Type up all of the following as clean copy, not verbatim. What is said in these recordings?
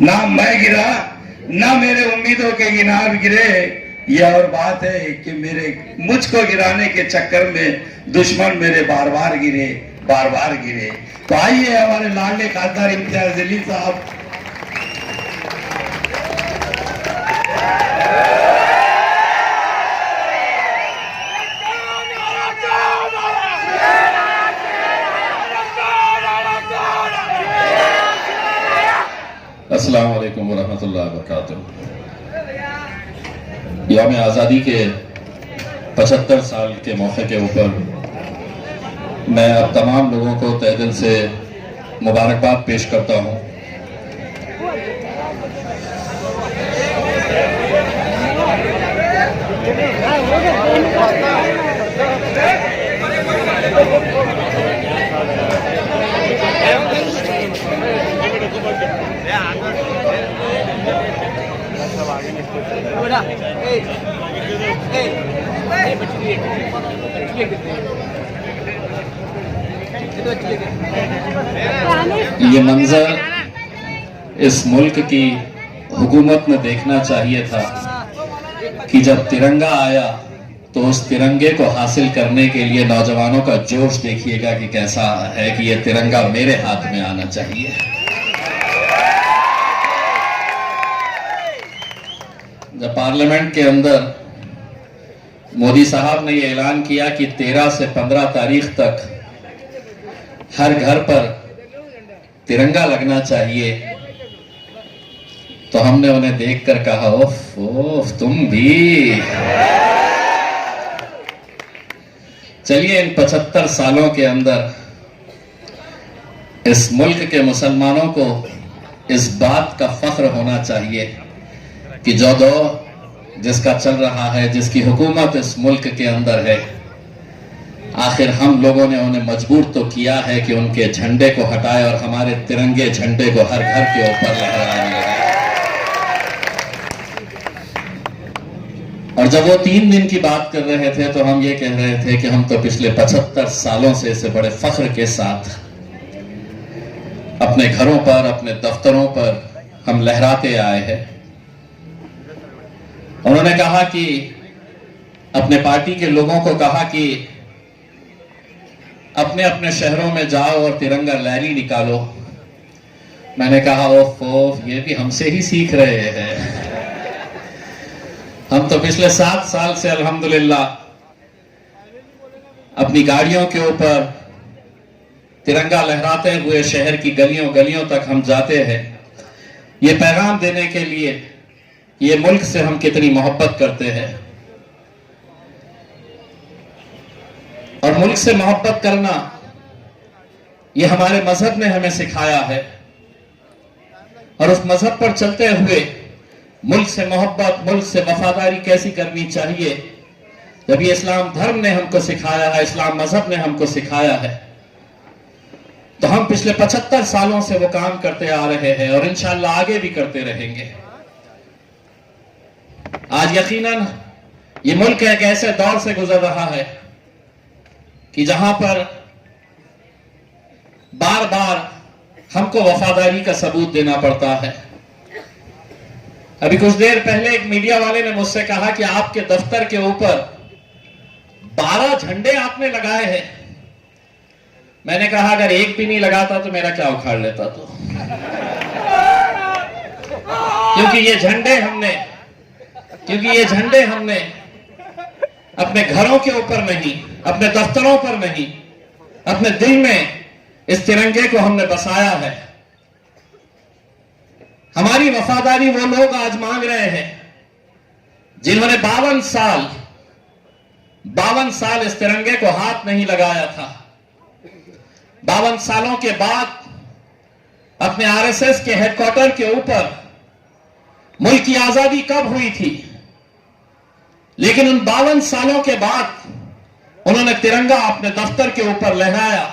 ना मैं गिरा, ना मेरे उम्मीदों के गिनार गिरे। ये और बात है कि मेरे मुझको गिराने के चक्कर में दुश्मन मेरे बार बार गिरे, बार बार गिरे। तो आइए हमारे लाडले खासदार इम्तियाज जलील साहब। अस्सलाम वालेकुम वरहमतुल्लाहि वबरकातुहू। यौम आज़ादी के 75 साल के मौके के ऊपर मैं अब तमाम लोगों को तहे दिल से मुबारकबाद पेश करता हूँ। ये मंजर इस मुल्क की हुकूमत में देखना चाहिए था कि जब तिरंगा आया तो उस तिरंगे को हासिल करने के लिए नौजवानों का जोश देखिएगा कि कैसा है कि ये तिरंगा मेरे हाथ में आना चाहिए। जब पार्लियामेंट के अंदर मोदी साहब ने यह ऐलान किया कि 13 से 15 तारीख तक हर घर पर तिरंगा लगना चाहिए, तो हमने उन्हें देखकर कहा ओफ ओफ तुम भी। चलिए इन 75 सालों के अंदर इस मुल्क के मुसलमानों को इस बात का फख्र होना चाहिए कि जो दौर जिसका चल रहा है, जिसकी हुकूमत इस मुल्क के अंदर है, आखिर हम लोगों ने उन्हें मजबूर तो किया है कि उनके झंडे को हटाए और हमारे तिरंगे झंडे को हर घर के ऊपर लहराने लगे। और जब वो 3 दिन की बात कर रहे थे तो हम ये कह रहे थे कि हम तो पिछले 75 सालों से इसे बड़े फख्र के साथ अपने घरों पर, अपने दफ्तरों पर हम लहराते आए हैं। उन्होंने कहा कि अपने पार्टी के लोगों को कहा कि अपने अपने शहरों में जाओ और तिरंगा रैली निकालो। मैंने कहा ओफ ओफ ये भी हमसे ही सीख रहे हैं। हम तो पिछले 7 साल से अल्हम्दुलिल्लाह अपनी गाड़ियों के ऊपर तिरंगा लहराते हुए शहर की गलियों गलियों तक हम जाते हैं, ये पैगाम देने के लिए ये मुल्क से हम कितनी मोहब्बत करते हैं। और मुल्क से मोहब्बत करना ये हमारे मजहब ने हमें सिखाया है, और उस मजहब पर चलते हुए मुल्क से मोहब्बत, मुल्क से वफादारी कैसी करनी चाहिए, जब ये इस्लाम धर्म ने हमको सिखाया है, इस्लाम मजहब ने हमको सिखाया है, तो हम पिछले 75 सालों से वो काम करते आ रहे हैं और इंशाअल्लाह आगे भी करते रहेंगे। आज यकीनन ये मुल्क एक ऐसे दौर से गुजर रहा है कि जहां पर बार बार हमको वफादारी का सबूत देना पड़ता है। अभी कुछ देर पहले एक मीडिया वाले ने मुझसे कहा कि आपके दफ्तर के ऊपर 12 झंडे आपने लगाए हैं। मैंने कहा अगर एक भी नहीं लगाता तो मेरा क्या उखाड़ लेता तो, क्योंकि ये झंडे हमने अपने घरों के ऊपर नहीं, अपने दफ्तरों पर नहीं, अपने दिल में इस तिरंगे को हमने बसाया है। हमारी वफादारी वो लोग आज मांग रहे हैं जिन्होंने 52 साल इस तिरंगे को हाथ नहीं लगाया था। 52 सालों के बाद अपने आरएसएस के हेडक्वार्टर के ऊपर मुल्क की आजादी कब हुई थी, लेकिन उन 52 सालों के बाद उन्होंने तिरंगा अपने दफ्तर के ऊपर लहराया,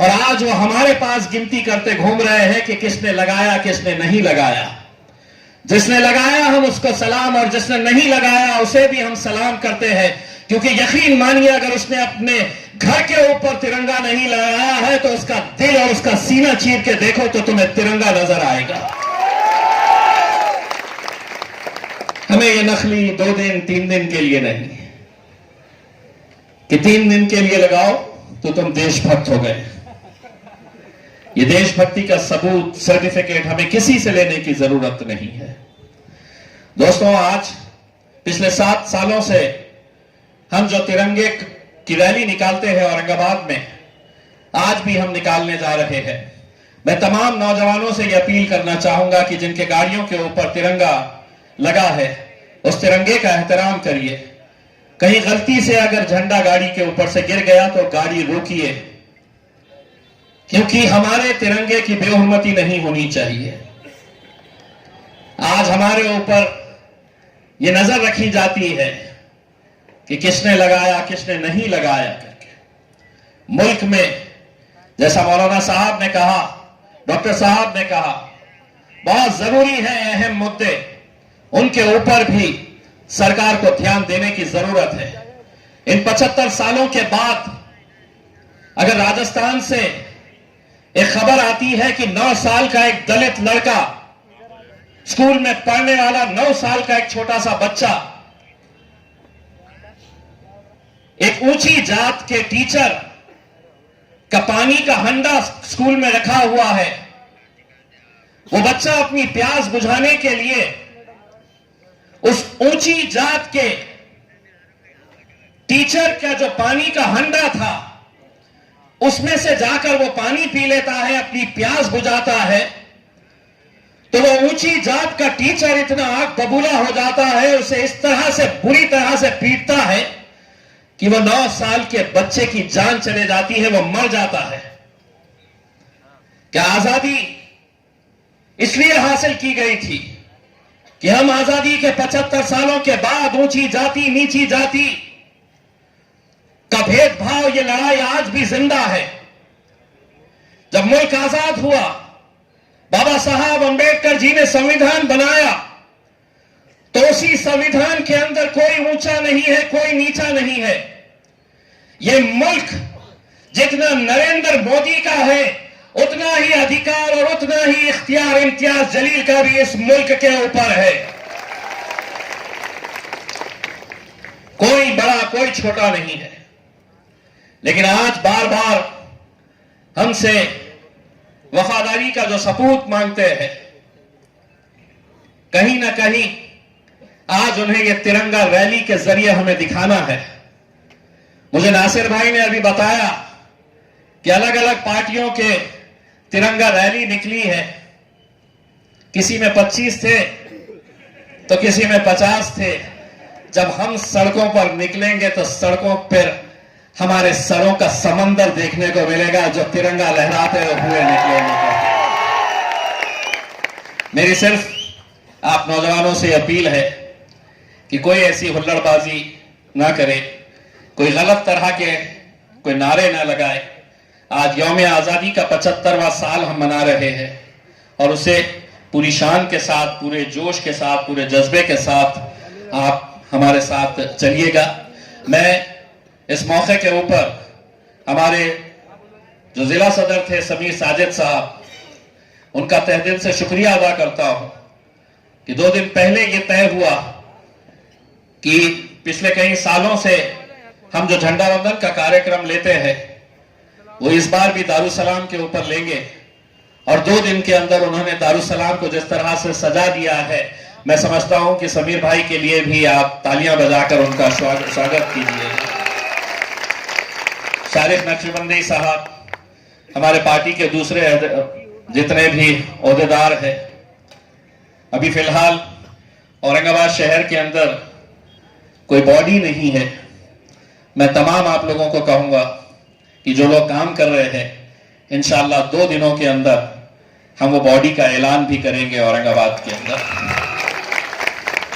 और आज वो हमारे पास गिनती करते घूम रहे हैं कि किसने लगाया किसने नहीं लगाया। जिसने लगाया हम उसको सलाम, और जिसने नहीं लगाया उसे भी हम सलाम करते हैं, क्योंकि यकीन मानिए अगर उसने अपने घर के ऊपर तिरंगा नहीं लगाया है तो उसका दिल और उसका सीना चीर के देखो तो तुम्हें तिरंगा नजर आएगा। हमें ये नखली 2 दिन 3 दिन के लिए नहीं कि 3 दिन के लिए लगाओ तो तुम देशभक्त हो गए। ये देशभक्ति का सबूत सर्टिफिकेट हमें किसी से लेने की जरूरत नहीं है। दोस्तों, आज पिछले 7 सालों से हम जो तिरंगे की रैली निकालते हैं औरंगाबाद में, आज भी हम निकालने जा रहे हैं। मैं तमाम नौजवानों से यह अपील करना चाहूंगा कि जिनके गाड़ियों के ऊपर तिरंगा लगा है, उस तिरंगे का एहतराम करिए। कहीं गलती से अगर झंडा गाड़ी के ऊपर से गिर गया तो गाड़ी रोकिए, क्योंकि हमारे तिरंगे की बेहुरमती नहीं होनी चाहिए। आज हमारे ऊपर यह नजर रखी जाती है कि किसने लगाया किसने नहीं लगाया करके। मुल्क में जैसा मौलाना साहब ने कहा, डॉक्टर साहब ने कहा, बहुत जरूरी है अहम मुद्दे, उनके ऊपर भी सरकार को ध्यान देने की जरूरत है। इन 75 सालों के बाद अगर राजस्थान से एक खबर आती है कि 9 साल का एक दलित लड़का, स्कूल में पढ़ने वाला 9 साल का एक छोटा सा बच्चा, एक ऊंची जात के टीचर का पानी का हंडा स्कूल में रखा हुआ है, वो बच्चा अपनी प्यास बुझाने के लिए उस ऊंची जात के टीचर का जो पानी का हंडा था उसमें से जाकर वो पानी पी लेता है, अपनी प्यास बुझाता है, तो वो ऊंची जात का टीचर इतना आग बबूला हो जाता है, उसे इस तरह से बुरी तरह से पीटता है कि वो 9 साल के बच्चे की जान चले जाती है, वो मर जाता है। क्या आजादी इसलिए हासिल की गई थी कि हम आजादी के 75 सालों के बाद ऊंची जाति नीची जाति का भेदभाव, ये लड़ाई आज भी जिंदा है। जब मुल्क आजाद हुआ, बाबा साहब अंबेडकर जी ने संविधान बनाया, तो उसी संविधान के अंदर कोई ऊंचा नहीं है, कोई नीचा नहीं है। ये मुल्क जितना नरेंद्र मोदी का है, उतना ही अधिकार और उतना ही इख्तियार इम्तियाज जलील का भी इस मुल्क के ऊपर है। कोई बड़ा कोई छोटा नहीं है। लेकिन आज बार बार हमसे वफादारी का जो सबूत मांगते हैं, कहीं ना कहीं आज उन्हें यह तिरंगा रैली के जरिए हमें दिखाना है। मुझे नासिर भाई ने अभी बताया कि अलग अलग पार्टियों के तिरंगा रैली निकली है, किसी में 25 थे तो किसी में 50 थे। जब हम सड़कों पर निकलेंगे तो सड़कों पर हमारे सरों का समंदर देखने को मिलेगा, जो तिरंगा लहराते हुए निकलेंगे। मेरी सिर्फ आप नौजवानों से अपील है कि कोई ऐसी हुल्लड़बाजी ना करे, कोई गलत तरह के कोई नारे ना लगाए। आज यौम आजादी का 75वां साल हम मना रहे हैं और उसे पूरी शान के साथ, पूरे जोश के साथ, पूरे जज्बे के साथ आप हमारे साथ चलिएगा। मैं इस मौके के ऊपर हमारे जो जिला सदर थे समीर साजिद साहब, उनका तहे दिल से शुक्रिया अदा करता हूं कि 2 दिन पहले ये तय हुआ कि पिछले कई सालों से हम जो झंडा वंदन का कार्यक्रम लेते हैं वो इस बार भी दारुसलाम के ऊपर लेंगे, और 2 दिन के अंदर उन्होंने दारुसलाम को जिस तरह से सजा दिया है, मैं समझता हूं कि समीर भाई के लिए भी आप तालियां बजाकर उनका स्वागत कीजिए। शारिफ नक्शबंदी साहब, हमारे पार्टी के दूसरे जितने भी ओहदेदार हैं, अभी फिलहाल औरंगाबाद शहर के अंदर कोई बॉडी नहीं है। मैं तमाम आप लोगों को कहूंगा कि जो लोग काम कर रहे हैं, इंशाअल्लाह 2 दिनों के अंदर हम वो बॉडी का ऐलान भी करेंगे औरंगाबाद के अंदर।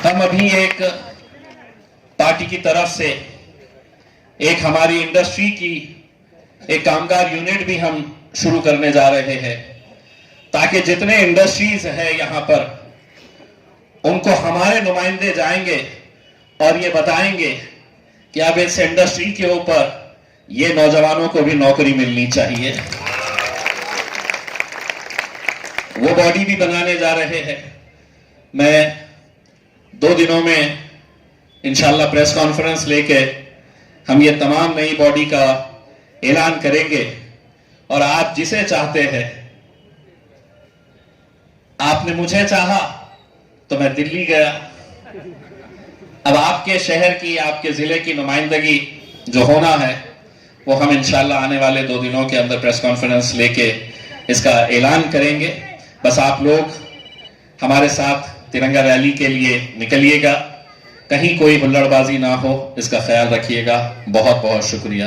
हम अभी एक पार्टी की तरफ से एक हमारी इंडस्ट्री की एक कामगार यूनिट भी हम शुरू करने जा रहे हैं, ताकि जितने इंडस्ट्रीज है यहां पर, उनको हमारे नुमाइंदे जाएंगे और ये बताएंगे कि अब इस इंडस्ट्री के ऊपर ये नौजवानों को भी नौकरी मिलनी चाहिए। वो बॉडी भी बनाने जा रहे हैं। मैं 2 दिनों में इंशाल्लाह प्रेस कॉन्फ्रेंस लेके हम ये तमाम नई बॉडी का ऐलान करेंगे। और आप जिसे चाहते हैं, आपने मुझे चाहा तो मैं दिल्ली गया, अब आपके शहर की, आपके जिले की नुमाइंदगी जो होना है वो हम इंशाल्लाह आने वाले 2 दिनों के अंदर प्रेस कॉन्फ्रेंस लेके इसका ऐलान करेंगे। बस आप लोग हमारे साथ तिरंगा रैली के लिए निकलिएगा, कहीं कोई हुल्लड़बाजी ना हो, इसका ख्याल रखिएगा। बहुत बहुत शुक्रिया।